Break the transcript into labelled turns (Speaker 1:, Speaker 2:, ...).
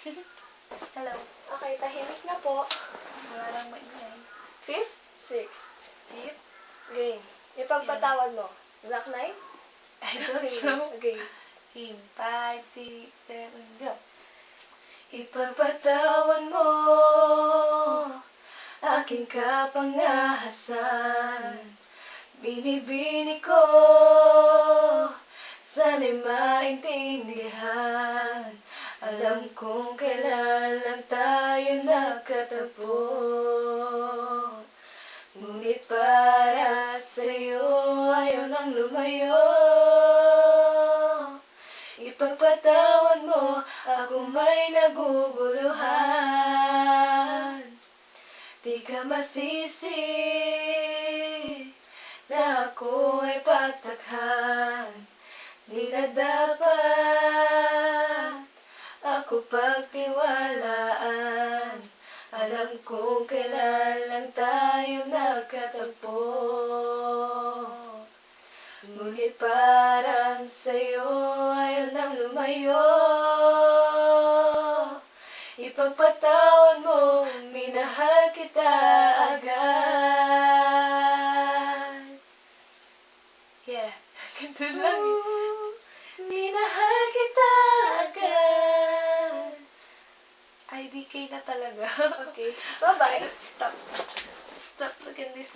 Speaker 1: Hello.
Speaker 2: Okay, tahimik na po.
Speaker 1: Wala lang maingay.
Speaker 2: 5th, 6th.
Speaker 1: Fifth?
Speaker 2: Game. Ipagpatawad mo. Black Knight?
Speaker 1: I don't know.
Speaker 2: Okay.
Speaker 1: In 5, 6, 7, go.
Speaker 2: Ipagpatawad mo aking kapangahasan. Binibini ko, sana'y maintindihan. Alam kong kailan lang tayo nakatagpo, ngunit para sa'yo ayaw nang lumayo. Ipagpatawad mo, ako may naguguluhan. Di ka masisi na ako ay pagtakhan. Di na dapat ako pagtiwalaan. Alam kong kailan lang tayo nakatagpo, ngunit parang sa'yo ayaw nang lumayo. Ipagpatawad mo, minahal kita agad.
Speaker 1: Yeah. Ganito lang.
Speaker 2: Minahal kita agad.
Speaker 1: IDK na talaga.
Speaker 2: Okay, bye-bye.
Speaker 1: Stop. Stop. Look at this.